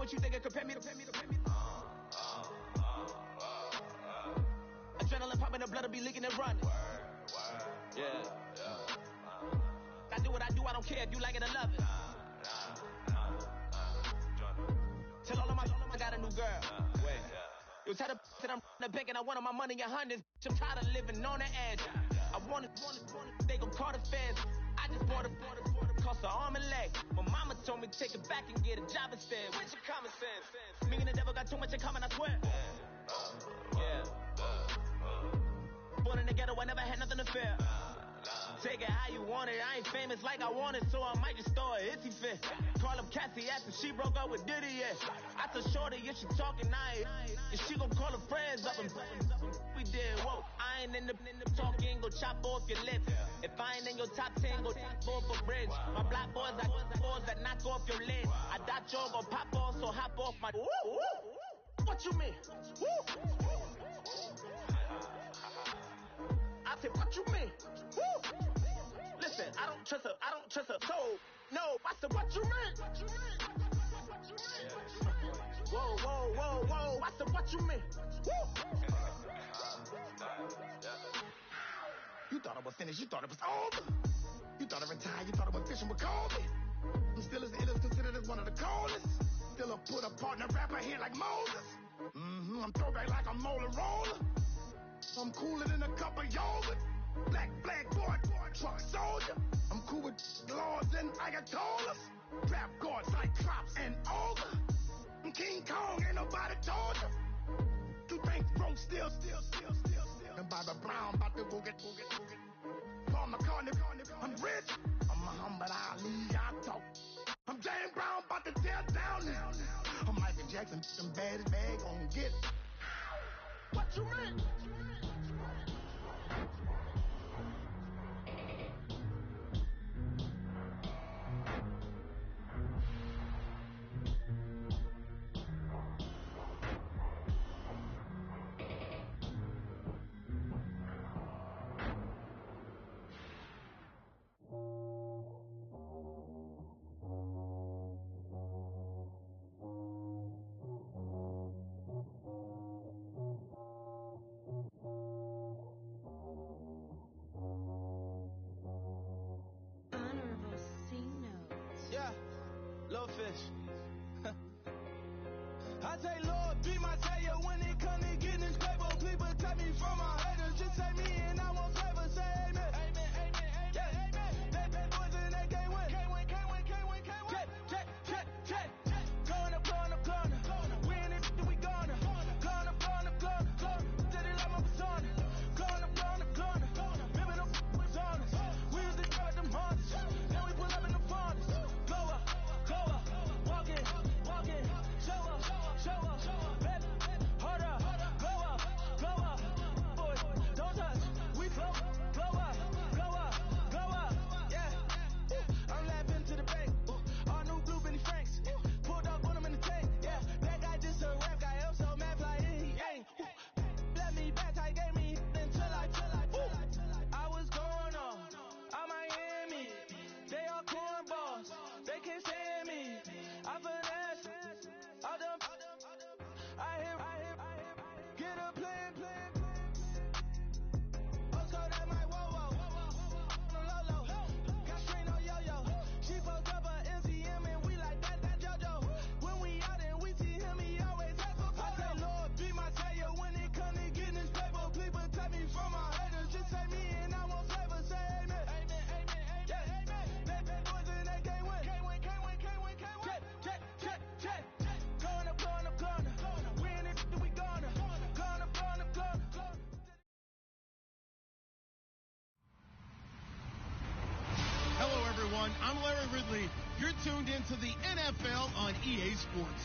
what you think it compare me to. Adrenaline popping, the blood will be leaking and running. Yeah. I do what I do, I don't care if you like it or love it. Tell all of my I got a new girl. You tell the that I'm in the bank and I want my money in hundreds. I'm tired of living on the edge. I want it, they gon' call the feds. I just bought a cost an arm and leg. My mama told me take it back and get a job instead. Where's your common sense? Me and the devil got too much in common, I swear. Yeah. Born in the ghetto, I never had nothing to fear. Take it how you want it. I ain't famous like I want it, so I might just throw a hissy fit. Call up Cassie after she broke up with Diddy, yeah. I told Shorty if she talking, and she gon' call her friends up and we did. Whoa, I ain't in the talking, go chop off your lips. If I ain't in your top 10, go top 4 for bridge. My black boys got boys that knock off your lid. I dot your gon' pop off, so hop off my. What you mean? I said, what you mean? Listen, I don't trust her soul. No, I said, what you mean? Whoa, I said, what you mean? You thought I was finished, you thought it was over. You thought I retired, you thought I was fishing with Kobe. I'm still as ill as considered as one of the coldest. Still a put a partner rapper here like Moses. I'm throwback like a molar roller. I'm cooler than a cup of yogurt. Black flag boy, truck soldier. I'm cool with lords and Ayatollahs. Rap god, Cyclops and Ogre. I'm King Kong, ain't nobody told you. You think broke still. And Bobby Brown about to go get. Paul McCartney, I'm rich. I'm Muhammad Ali, I talk. I'm James Brown, about to tear down now. I'm Michael Jackson, them bad as bad, gon' get it. What you mean? I say, Lord, be my savior when it come to getting this paper. Please protect me from my haters. Just say me and I won't favor. Say amen. They boys and they can't win. Going up. Win it, we gonna. Going up. Did it like my persona. Going up. Ripping up was on us. We used to drive them Hondas. Then we pull up in the Fondas. Go up. Walking. Show up. Baby, hold up. Go up. Boys, don't touch. We flow. Blow up. Yeah. I'm laughing to the bank. All new blue Benny Franks. Pulled up on him in the tank. Yeah. That guy just a rap guy. I'm so mad fly in. He ain't. Let me back. I gave me until I. I was going on Miami. They all cornballs. They can't stand me. I finesse. All them. I hear. Get a plan. Oh, so that my whoa. Low. Got straight no yo. She fucked up her MCM and we like that JoJo. When we out and we see him, he always has a photo. I say, Lord, be my savior when it come to getting this paper. Please protect me from my haters. Just say me and I won't favor. Say amen. They boys and they can't win. Check. Going up. Win it, we gonna. Going up. Hello, everyone. I'm Larry Ridley. You're tuned into the NFL on EA Sports.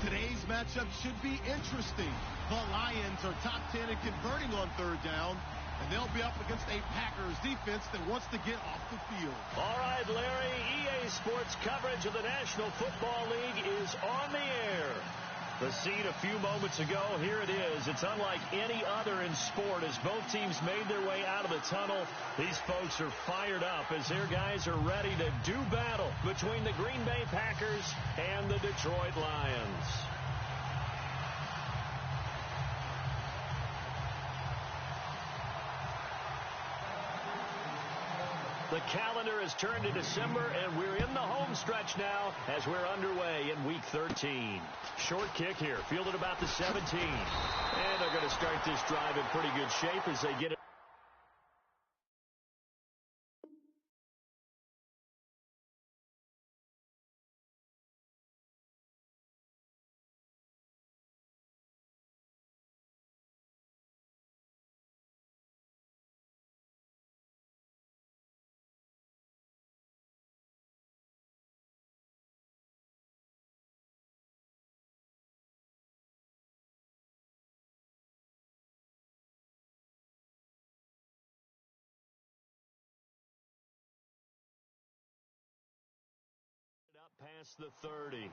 Today's matchup should be interesting. The Lions are top 10 in converting on third down, and they'll be up against a Packers defense that wants to get off the field. All right, Larry, EA Sports coverage of the National Football League is on the air. The scene a few moments ago, here it is. It's unlike any other in sport as both teams made their way out of the tunnel. These folks are fired up as their guys are ready to do battle between the Green Bay Packers and the Detroit Lions. The calendar has turned to December, and we're in the home stretch now as we're underway in Week 13. Short kick here, fielded about the 17. And they're going to start this drive in pretty good shape as they get it. Up past the 30.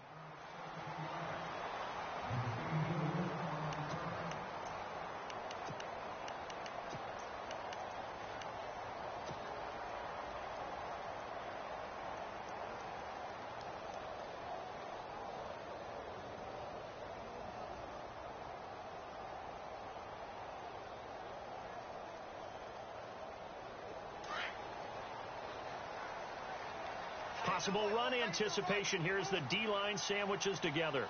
Possible run anticipation here as the D-line sandwiches together.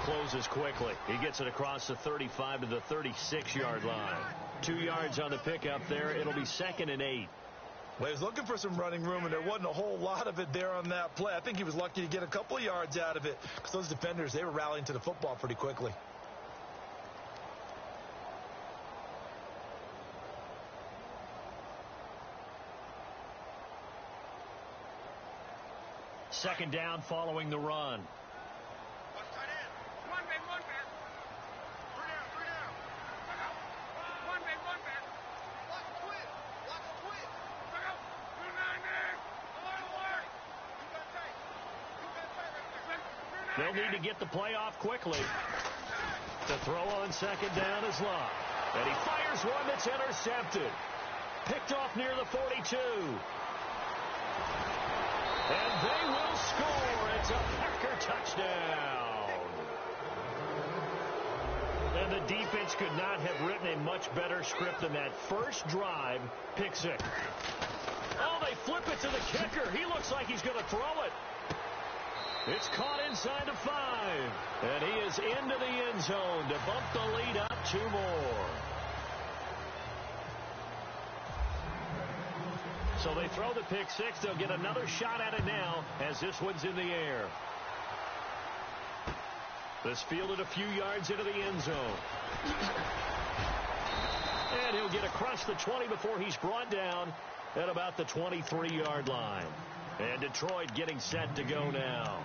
Closes quickly. He gets it across the 35 to the 36-yard line. 2 yards on the pickup there. It'll be 2nd and 8. Well, he was looking for some running room, and there wasn't a whole lot of it there on that play. I think he was lucky to get a couple of yards out of it because those defenders, they were rallying to the football pretty quickly. Second down following the run. They'll need to get the play off quickly. The throw on second down is Love. And he fires one that's intercepted. Picked off near the 42. And they will score. It's a Packer touchdown. And the defense could not have written a much better script than that. First drive, pick six. Oh, they flip it to the kicker. He looks like he's going to throw it. It's caught inside the 5. And he is into the end zone to bump the lead up 2 more. So they throw the pick six. They'll get another shot at it now as this one's in the air. This fielded a few yards into the end zone. And he'll get across the 20 before he's brought down at about the 23-yard line. And Detroit getting set to go now.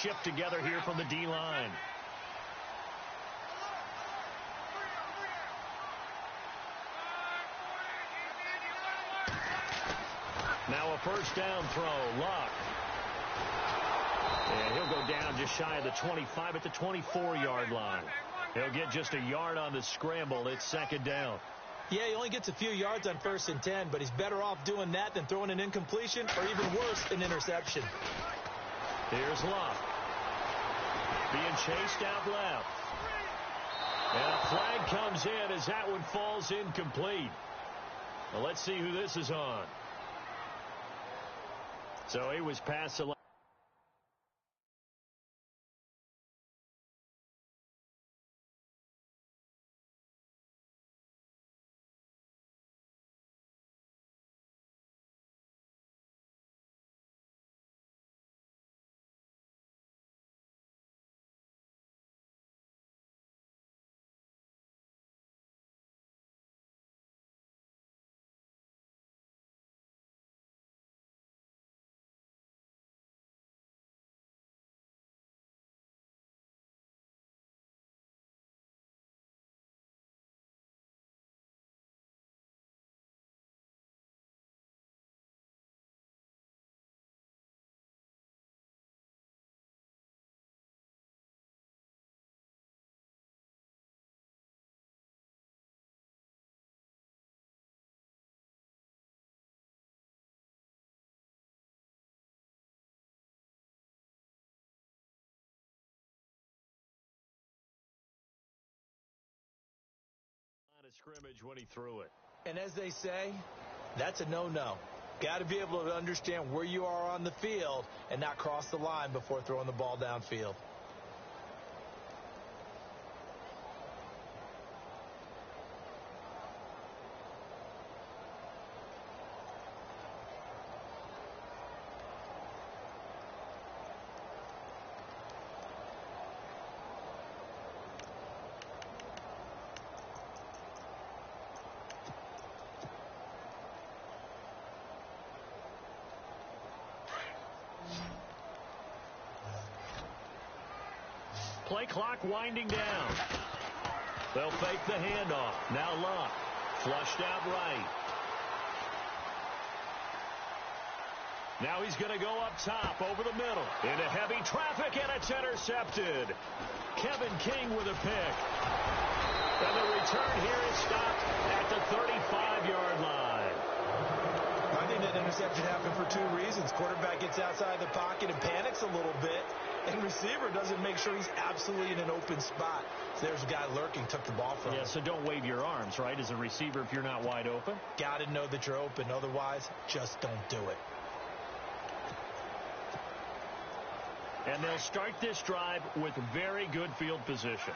Shift together here from the D-line. Now a first down throw. Luck. And he'll go down just shy of the 25 at the 24-yard line. He'll get just a yard on the scramble. It's second down. Yeah, he only gets a few yards on 1st and 10, but he's better off doing that than throwing an incompletion or even worse, an interception. Here's Luck. Being chased out left. And a flag comes in as that one falls incomplete. Well, let's see who this is on. So he was past the line of scrimmage when he threw it. And as they say, that's a no-no. Got to be able to understand where you are on the field and not cross the line before throwing the ball downfield. Play clock winding down. They'll fake the handoff. Now Luck. Flushed out right. Now he's going to go up top over the middle. Into heavy traffic, and it's intercepted. Kevin King with a pick. And the return here is stopped at the 35-yard line. I think that interception happened for two reasons. Quarterback gets outside the pocket and panics a little bit, and receiver doesn't make sure he's absolutely in an open spot. So there's a guy lurking, took the ball from him. Yeah, so don't wave your arms, right, as a receiver if you're not wide open. Got to know that you're open. Otherwise, just don't do it. And they'll start this drive with very good field position.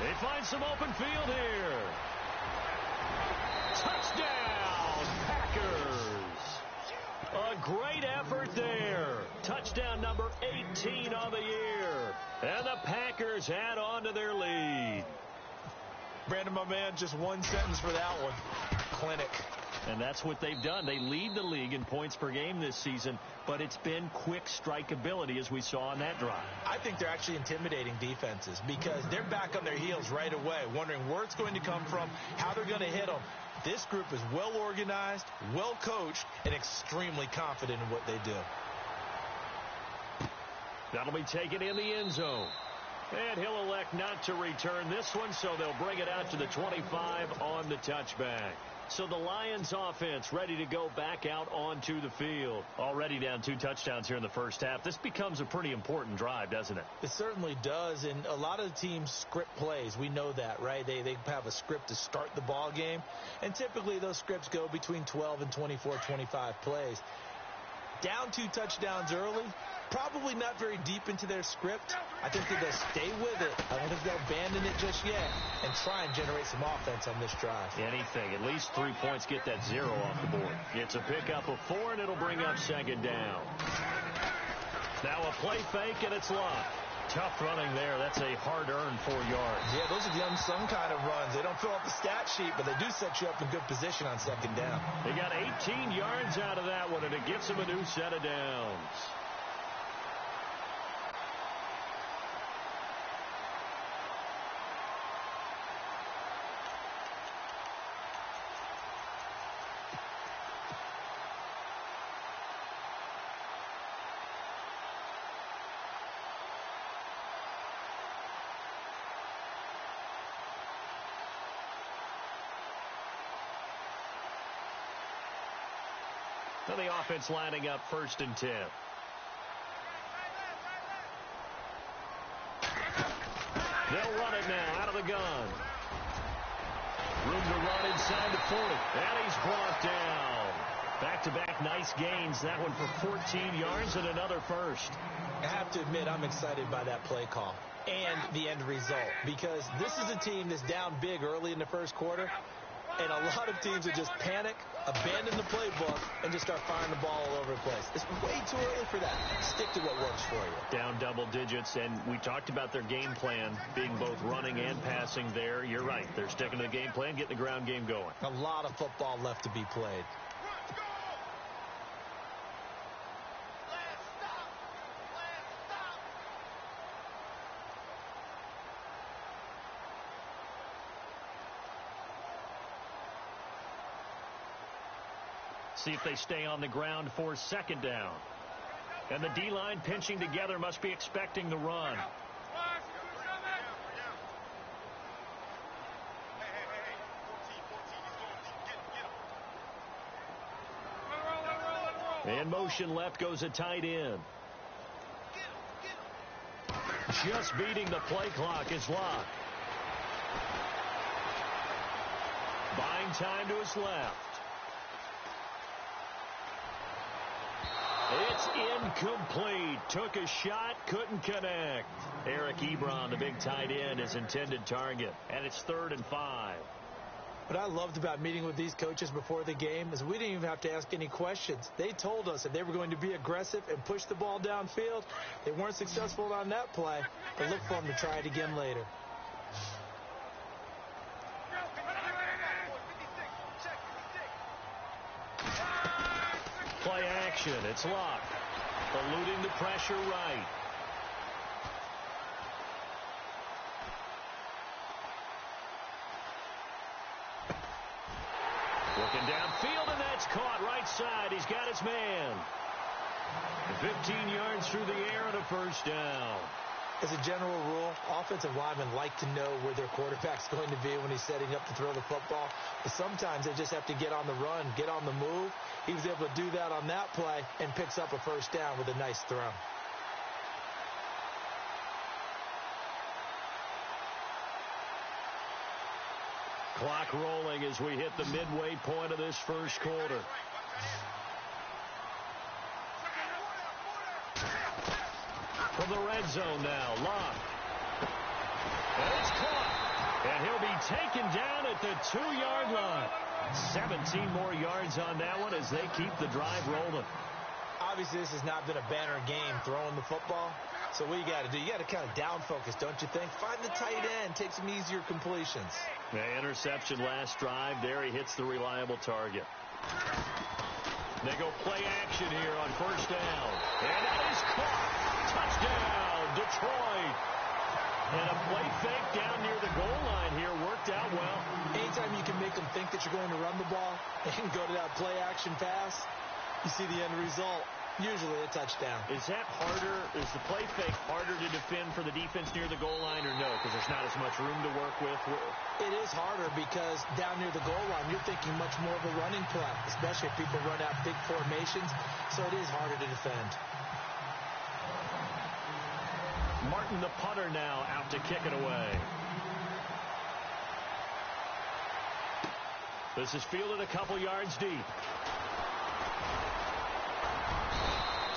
They find some open field here. Touchdown, Packers. A great effort there. Touchdown number 18 on the year. And the Packers add on to their lead. Brandon, my man, just one sentence for that one. Clinic. And that's what they've done. They lead the league in points per game this season, but it's been quick strikeability as we saw on that drive. I think they're actually intimidating defenses because they're back on their heels right away, wondering where it's going to come from, how they're going to hit them. This group is well organized, well coached, and extremely confident in what they do. That'll be taken in the end zone. And he'll elect not to return this one, so they'll bring it out to the 25 on the touchback. So the Lions offense ready to go back out onto the field. Already down 2 touchdowns here in the first half. This becomes a pretty important drive, doesn't it? It certainly does, and a lot of the teams script plays. We know that, right? They have a script to start the ball game, and typically those scripts go between 12 and 24, 25 plays. Down 2 touchdowns early, probably not very deep into their script. I think that they'll stay with it. I don't think they'll abandon it just yet and try and generate some offense on this drive. Anything. At least 3 points, get that 0 off the board. It's a pickup of 4, and it'll bring up second down. Now a play fake, and it's Luck. Tough running there. That's a hard-earned 4 yards. Yeah, those are the unsung kind of runs. They don't fill out the stat sheet, but they do set you up in good position on second down. They got 18 yards out of that one, and it gets them a new set of downs. So the offense lining up 1st and 10. They'll run it now out of the gun. Room to run inside the 40. And he's brought down. Back-to-back nice gains. That one for 14 yards and another first. I have to admit, I'm excited by that play call and the end result, because this is a team that's down big early in the first quarter, and a lot of teams would just panic, abandon the playbook, and just start firing the ball all over the place. It's way too early for that. Stick to what works for you. Down double digits, and we talked about their game plan being both running and passing there. You're right. They're sticking to the game plan, getting the ground game going. A lot of football left to be played. See if they stay on the ground for second down. And the D-line pinching together, must be expecting the run. In motion left goes a tight end. Just beating the play clock is Locke. Buying time to his left. It's incomplete. Took a shot, couldn't connect. Eric Ebron, the big tight end, his intended target. And it's 3rd and 5. What I loved about meeting with these coaches before the game is we didn't even have to ask any questions. They told us that they were going to be aggressive and push the ball downfield. They weren't successful on that play, but look for them to try it again later. Play action. It's Locke. Eluding the pressure right. Looking downfield, and that's caught right side. He's got his man. 15 yards through the air and a first down. As a general rule, offensive linemen like to know where their quarterback's going to be when he's setting up to throw the football. But sometimes they just have to get on the run, get on the move. He was able to do that on that play and picks up a first down with a nice throw. Clock rolling as we hit the midway point of this first quarter. From the red zone now, Locke. And it's caught. And he'll be taken down at the 2-yard line. 17 more yards on that one as they keep the drive rolling. Obviously, this has not been a banner game throwing the football. So what you got to do, you got to kind of down focus, don't you think? Find the tight end, take some easier completions. The interception last drive. There he hits the reliable target. They go play action here on first down. And that is caught. Touchdown, Detroit. And a play fake down near the goal line here worked out well. Anytime you can make them think that you're going to run the ball and go to that play action pass, you see the end result. Usually a touchdown. Is that harder? Is the play fake harder to defend for the defense near the goal line or no? Because there's not as much room to work with? It is harder because down near the goal line, you're thinking much more of a running play, especially if people run out big formations. So it is harder to defend. Martin, the punter, now out to kick it away. This is fielded a couple yards deep.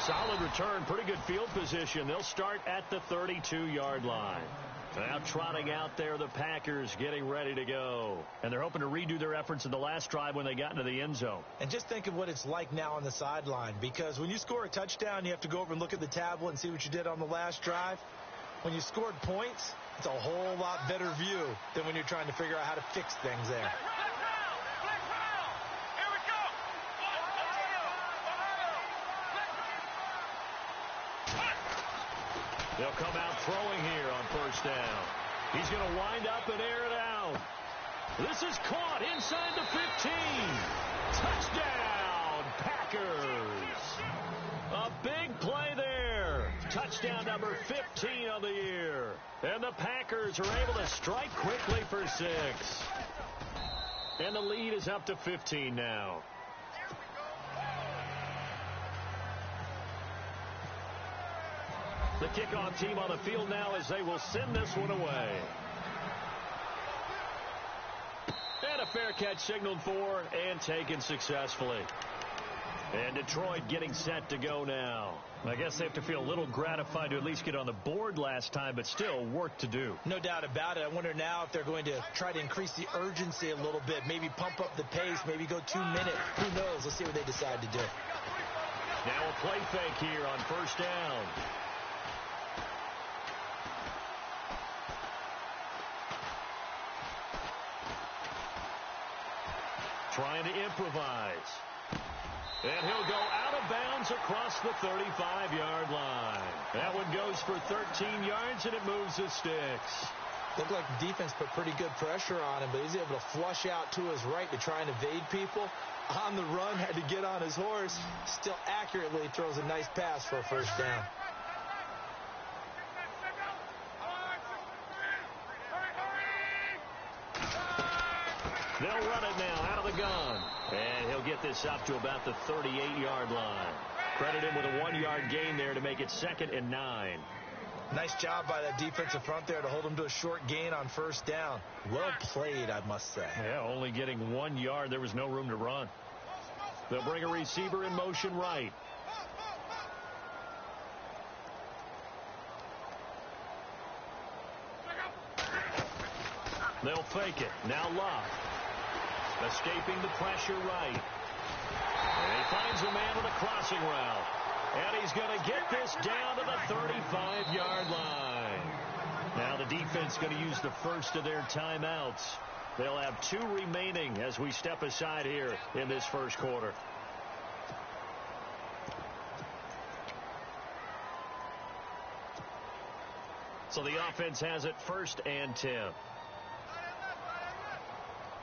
Solid return, pretty good field position. They'll start at the 32-yard line. Now trotting out there, the Packers getting ready to go. And they're hoping to redo their efforts in the last drive when they got into the end zone. And just think of what it's like now on the sideline, because when you score a touchdown, you have to go over and look at the tablet and see what you did on the last drive. When you scored points, it's a whole lot better view than when you're trying to figure out how to fix things there. They'll come out throwing here on first down. He's going to wind up and air it out. This is caught inside the 15. Touchdown, Packers. A big play there. Touchdown number 15 of the year. And the Packers are able to strike quickly for 6. And the lead is up to 15 now. The kickoff team on the field now as they will send this one away. And a fair catch signaled for and taken successfully. And Detroit getting set to go now. I guess they have to feel a little gratified to at least get on the board last time, but still work to do. No doubt about it. I wonder now if they're going to try to increase the urgency a little bit, maybe pump up the pace, maybe go 2 minutes. Who knows? Let's see what they decide to do. Now a play fake here on first down. Trying to improvise. And he'll go out of bounds across the 35-yard line. That one goes for 13 yards, and it moves the sticks. Looked like the defense put pretty good pressure on him, but he's able to flush out to his right to try and evade people. On the run, had to get on his horse. Still accurately throws a nice pass for a first down. They'll run it now out of the gun. And he'll get this up to about the 38-yard line. Credit him with a 1-yard gain there to make it 2nd and 9. Nice job by that defensive front there to hold him to a short gain on first down. Well played, I must say. Yeah, only getting 1 yard. There was no room to run. They'll bring a receiver in motion right. They'll fake it. Now Love. Escaping the pressure right. And he finds a man with a crossing route. And he's going to get this down to the 35-yard line. Now the defense going to use the first of their timeouts. They'll have 2 remaining as we step aside here in this first quarter. So the offense has it 1st and 10.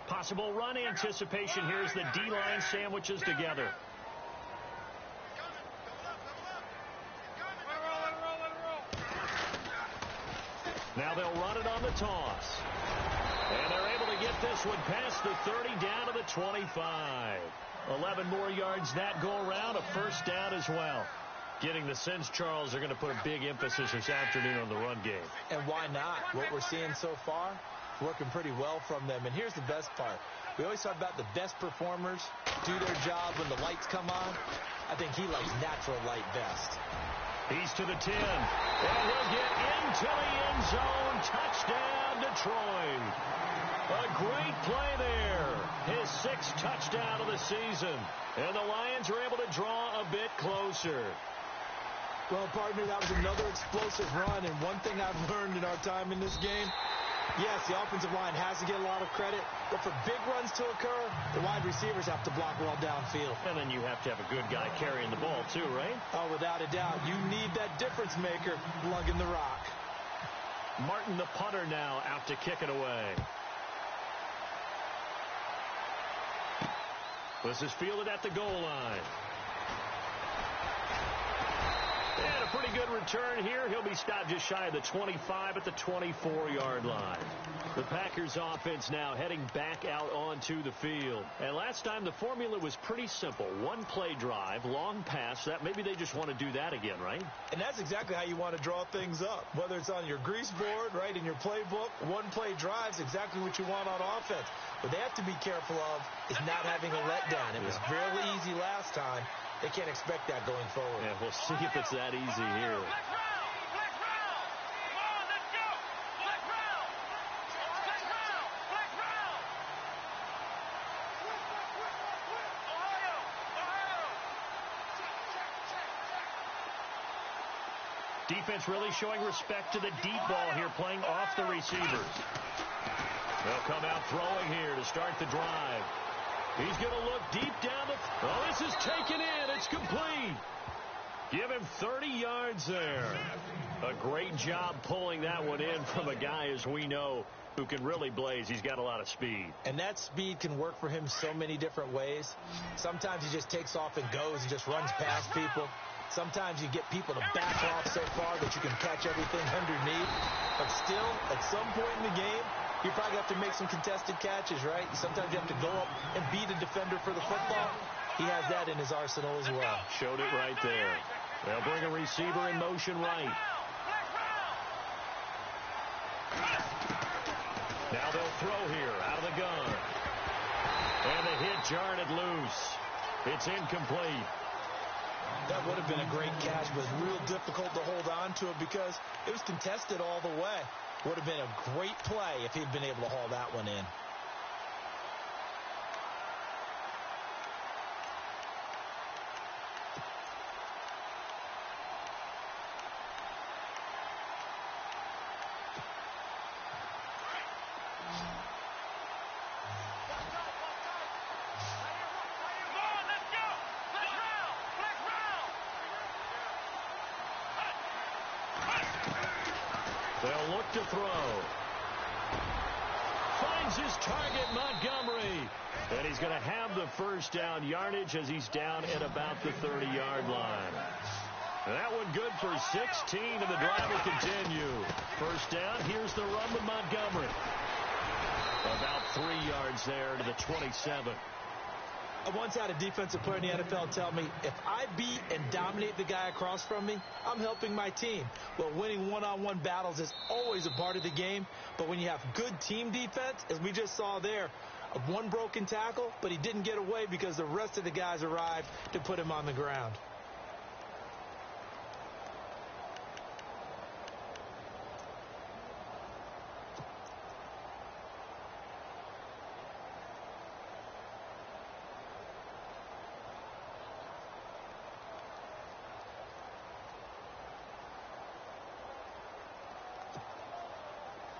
Possible run anticipation here as the D-line sandwiches together. Now they'll run it on the toss. And they're able to get this one past the 30 down to the 25. 11 more yards that go around, a first down as well. Getting the sense, Charles, they're going to put a big emphasis this afternoon on the run game. And why not? What we're seeing so far, working pretty well from them. And here's the best part. We always talk about the best performers do their job when the lights come on. I think he likes natural light best. He's to the 10. And he'll get into the end zone. Touchdown, Detroit. A great play there. His 6th touchdown of the season. And the Lions are able to draw a bit closer. Well, pardon me, that was another explosive run. And one thing I've learned in our time in this game, yes, the offensive line has to get a lot of credit, but for big runs to occur, the wide receivers have to block well downfield. And then you have to have a good guy carrying the ball too, right? Oh, without a doubt. You need that difference maker lugging the rock. Martin, the punter, now out to kick it away. This is fielded at the goal line. And a pretty good return here. He'll be stopped just shy of the 25 at the 24-yard line. The Packers offense now heading back out onto the field. And last time the formula was pretty simple. 1-play drive, long pass. That maybe they just want to do that again, right? And that's exactly how you want to draw things up. Whether it's on your grease board, right, in your playbook, 1-play drive is exactly what you want on offense. What they have to be careful of is not having a letdown. It was fairly easy last time. They can't expect that going forward. Yeah, we'll see if it's that easy here. Defense really showing respect to the deep ball here, playing off the receivers. They'll come out throwing here to start the drive. He's going to look deep down the... Oh, this is taken in. It's complete. Give him 30 yards there. A great job pulling that one in from a guy, as we know, who can really blaze. He's got a lot of speed. And that speed can work for him so many different ways. Sometimes he just takes off and goes and just runs past people. Sometimes you get people to back off so far that you can catch everything underneath. But still, at some point in the game, you probably have to make some contested catches, right? Sometimes you have to go up and beat a defender for the football. He has that in his arsenal as well. Showed it right there. They'll bring a receiver in motion right. throw here out of the gun. And the hit jarred it loose. It's incomplete. That would have been a great catch, but real difficult to hold on to it because it was contested all the way. Would have been a great play if he'd been able to haul that one in. They'll look to throw. Finds his target, Montgomery. And he's going to have the first down yardage as he's down at about the 30-yard line. And that one good for 16, and the drive will continue. First down, here's the run with Montgomery. About 3 yards there to the 27. I once had a defensive player in the NFL tell me, if I beat and dominate the guy across from me, I'm helping my team. Well, winning one-on-one battles is always a part of the game, but when you have good team defense, as we just saw there, one broken tackle, but he didn't get away because the rest of the guys arrived to put him on the ground.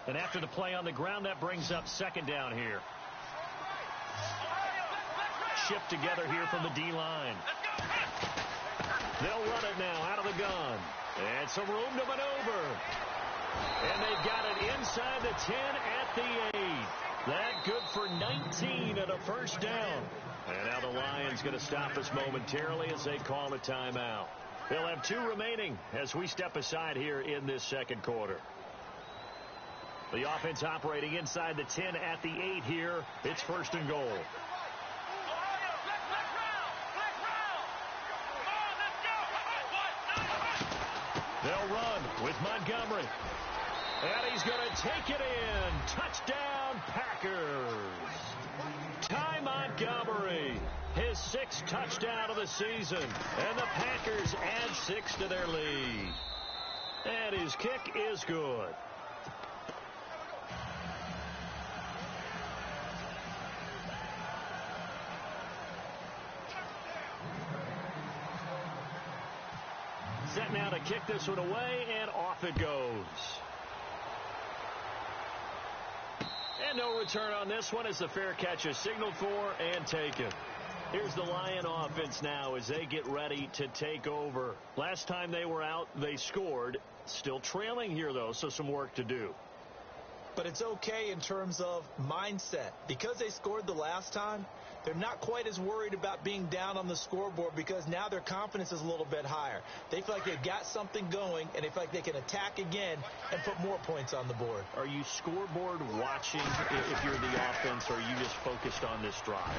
And after the play on the ground, that brings up second down here. Shipped together here from the D-line. They'll run it now out of the gun. And some room to maneuver. And they've got it inside the 10 at the 8. That good for 19 and a first down. And now the Lions going to stop us momentarily as they call a timeout. They'll have 2 remaining as we step aside here in this second quarter. The offense operating inside the 10 at the 8 here. It's first and goal. They'll run with Montgomery. And he's going to take it in. Touchdown, Packers. Ty Montgomery, his 6th touchdown of the season. And the Packers add 6 to their lead. And his kick is good. Set now to kick this one away, and off it goes. And no return on this one as the fair catch is signaled for and taken. Here's the Lion offense now as they get ready to take over. Last time they were out, they scored. Still trailing here, though, so some work to do. But it's okay in terms of mindset. Because they scored the last time, they're not quite as worried about being down on the scoreboard because now their confidence is a little bit higher. They feel like they've got something going, and they feel like they can attack again and put more points on the board. Are you scoreboard watching if you're the offense, or are you just focused on this drive?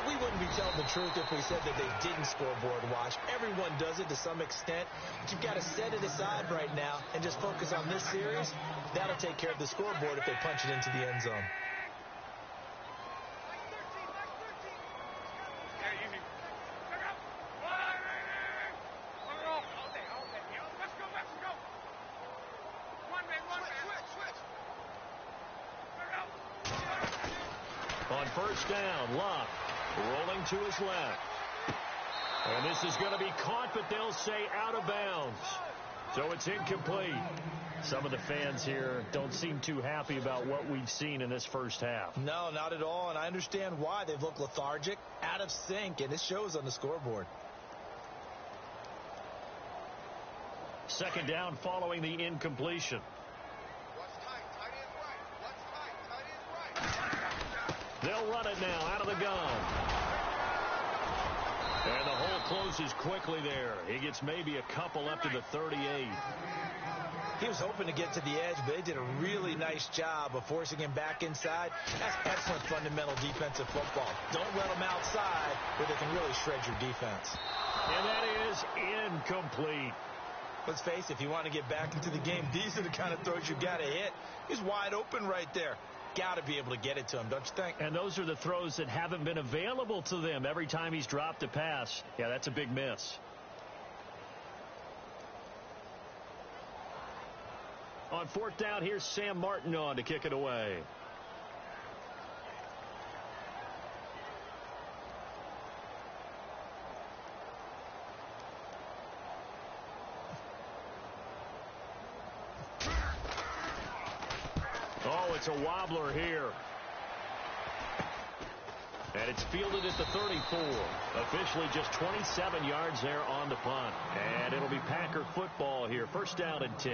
We wouldn't be telling the truth if we said that they didn't scoreboard watch. Everyone does it to some extent. But you've got to set it aside right now and just focus on this series. That'll take care of the scoreboard if they punch it into the end zone. On first down, Locke rolling to his left. And this is going to be caught, but they'll say out of bounds. So it's incomplete. Some of the fans here don't seem too happy about what we've seen in this first half. No, not at all, and I understand why. They've looked lethargic, out of sync, and it shows on the scoreboard. Second down following the incompletion. They'll run it now out of the gun. And the hole closes quickly there. He gets maybe a couple up to the 38. He was hoping to get to the edge, but they did a really nice job of forcing him back inside. That's excellent fundamental defensive football. Don't let them outside where they can really shred your defense. And that is incomplete. Let's face it, if you want to get back into the game, these are the kind of throws you got to hit. He's wide open right there. got to be able to get it to him, don't you think? And those are the throws that haven't been available to them every time he's dropped a pass. Yeah, that's a big miss. On fourth down, here's Sam Martin on to kick it away. Oh, it's a wobbler here. And it's fielded at the 34. Officially just 27 yards there on the punt. And it'll be Packer football here. First down and 10.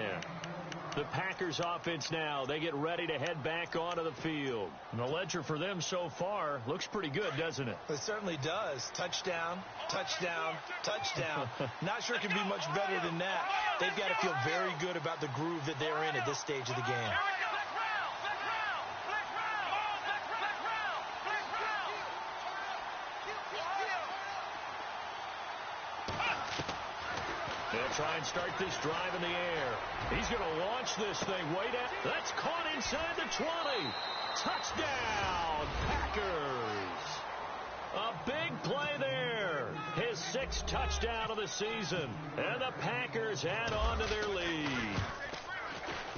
The Packers offense now. They get ready to head back onto the field. And the ledger for them so far looks pretty good, doesn't it? It certainly does. Touchdown, touchdown, touchdown. Not sure it can be much better than that. They've got to feel very good about the groove that they're in at this stage of the game. They'll try and start this drive in the air. He's going to launch this thing way down. That's caught inside the 20. Touchdown, Packers. A big play there. His 6th touchdown of the season. And the Packers add on to their lead.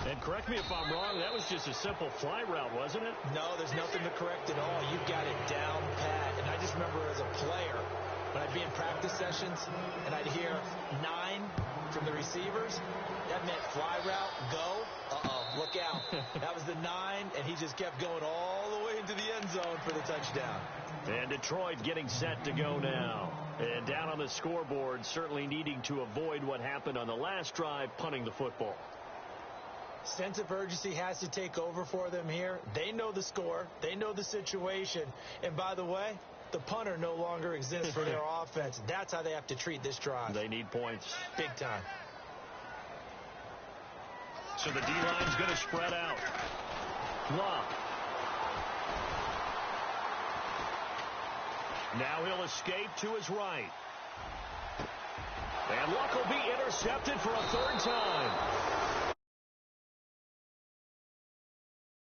And correct me if I'm wrong, that was just a simple fly route, wasn't it? No, there's nothing to correct at all. You've got it down pat. And I just remember as a player, when I'd be in practice sessions and I'd hear 9 from the receivers, that meant fly route, go, look out. That was the 9, and he just kept going all the way into the end zone for the touchdown. And Detroit getting set to go now. And down on the scoreboard, certainly needing to avoid what happened on the last drive, punting the football. Sense of urgency has to take over for them here. They know the score. They know the situation. And by the way, the punter no longer exists for their offense. That's how they have to treat this drive. They need points. Big time. So the D-line's going to spread out. Luck. Now he'll escape to his right. And Luck will be intercepted for a 3rd time.